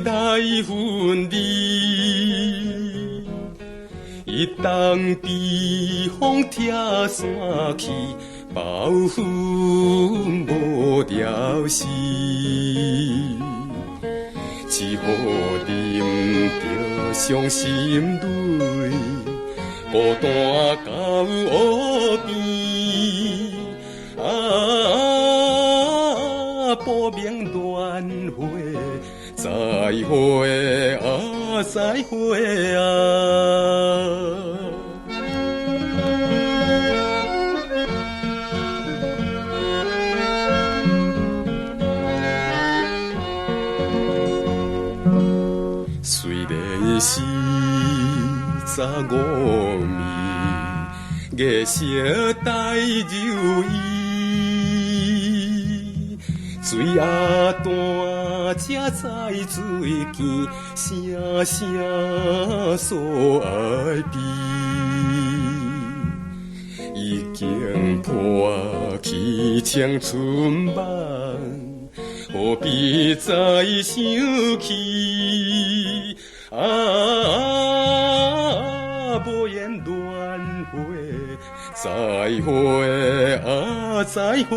来分离。一当避风拆山去，暴风无了时。只好忍着伤心泪，孤单到湖边。不明轮回，再会再会虽然是15暝，月色带柔意。水啊淡，才知水见，声声所爱悲。已经破去青春梦，何必再想起？无言轮回，再会再会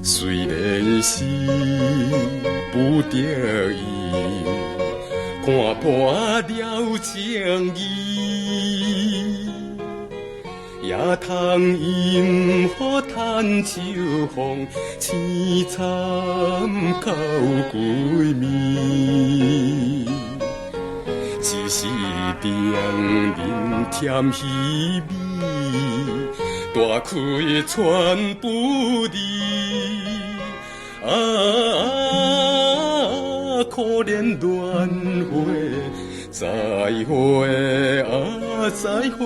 虽然是不得已，看破了情义，也通因予叹秋风，凄惨到归暝。一时定人添虚味，大开全不离。可怜轮回，再会再会